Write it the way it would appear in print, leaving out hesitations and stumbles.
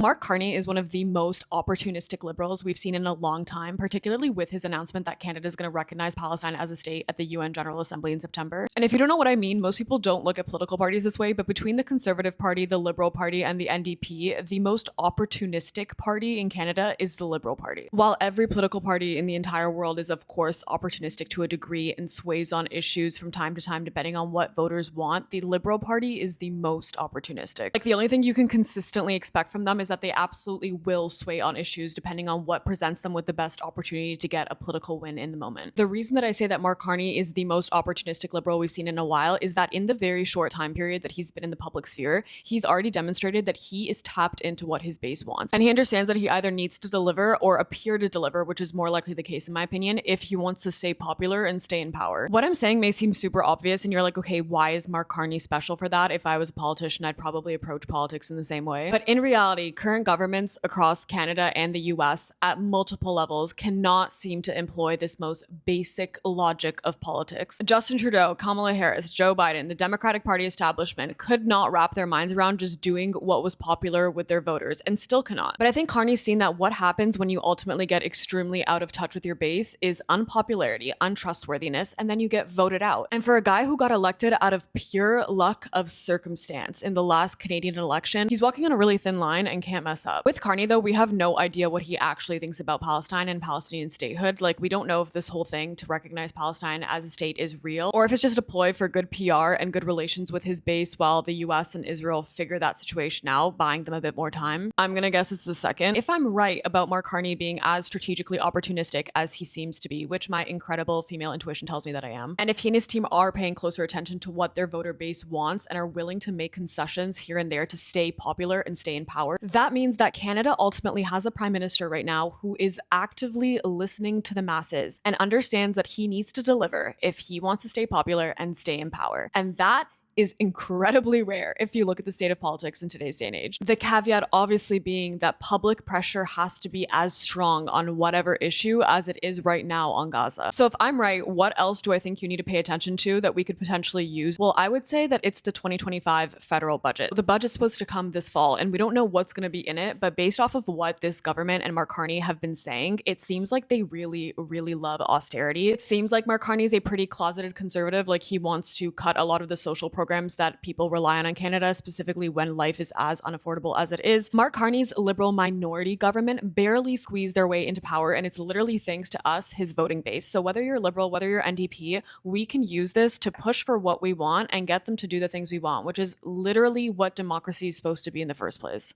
Mark Carney is one of the most opportunistic liberals we've seen in a long time, particularly with his announcement that Canada is going to recognize Palestine as a state at the UN General Assembly in September. And if you don't know what I mean, most people don't look at political parties this way, but between the Conservative Party, the Liberal Party, and the NDP, the most opportunistic party in Canada is the Liberal Party. While every political party in the entire world is, of course, opportunistic to a degree and sways on issues from time to time depending on what voters want, the Liberal Party is the most opportunistic. Like, the only thing you can consistently expect from them is that they absolutely will sway on issues depending on what presents them with the best opportunity to get a political win in the moment. The reason that I say that Mark Carney is the most opportunistic liberal we've seen in a while is that in the very short time period that he's been in the public sphere, he's already demonstrated that he is tapped into what his base wants. And he understands that he either needs to deliver or appear to deliver, which is more likely the case in my opinion, if he wants to stay popular and stay in power. What I'm saying may seem super obvious and you're like, okay, why is Mark Carney special for that? If I was a politician, I'd probably approach politics in the same way. But in reality, current governments across Canada and the US at multiple levels cannot seem to employ this most basic logic of politics. Justin Trudeau, Kamala Harris, Joe Biden, the Democratic Party establishment could not wrap their minds around just doing what was popular with their voters and still cannot. But I think Carney's seen that what happens when you ultimately get extremely out of touch with your base is unpopularity, untrustworthiness, and then you get voted out. And for a guy who got elected out of pure luck of circumstance in the last Canadian election, he's walking on a really thin line and can't mess up. With Carney, though, we have no idea what he actually thinks about Palestine and Palestinian statehood. Like, we don't know if this whole thing to recognize Palestine as a state is real, or if it's just a ploy for good PR and good relations with his base while the US and Israel figure that situation out, buying them a bit more time. I'm gonna guess it's the second. If I'm right about Mark Carney being as strategically opportunistic as he seems to be, which my incredible female intuition tells me that I am, and if he and his team are paying closer attention to what their voter base wants and are willing to make concessions here and there to stay popular and stay in power, that means that Canada ultimately has a prime minister right now who is actively listening to the masses and understands that he needs to deliver if he wants to stay popular and stay in power. And that is incredibly rare if you look at the state of politics in today's day and age. The caveat obviously being that public pressure has to be as strong on whatever issue as it is right now on Gaza. So if I'm right, what else do I think you need to pay attention to that we could potentially use? Well, I would say that it's the 2025 federal budget. The budget's supposed to come this fall and we don't know what's going to be in it, but based off of what this government and Mark Carney have been saying, it seems like they really, really love austerity. It seems like Mark Carney is a pretty closeted conservative. Like, he wants to cut a lot of the social programs that people rely on in Canada, specifically when life is as unaffordable as it is. Mark Carney's liberal minority government barely squeezed their way into power, and it's literally thanks to us, his voting base. So whether you're liberal, whether you're NDP, we can use this to push for what we want and get them to do the things we want, which is literally what democracy is supposed to be in the first place.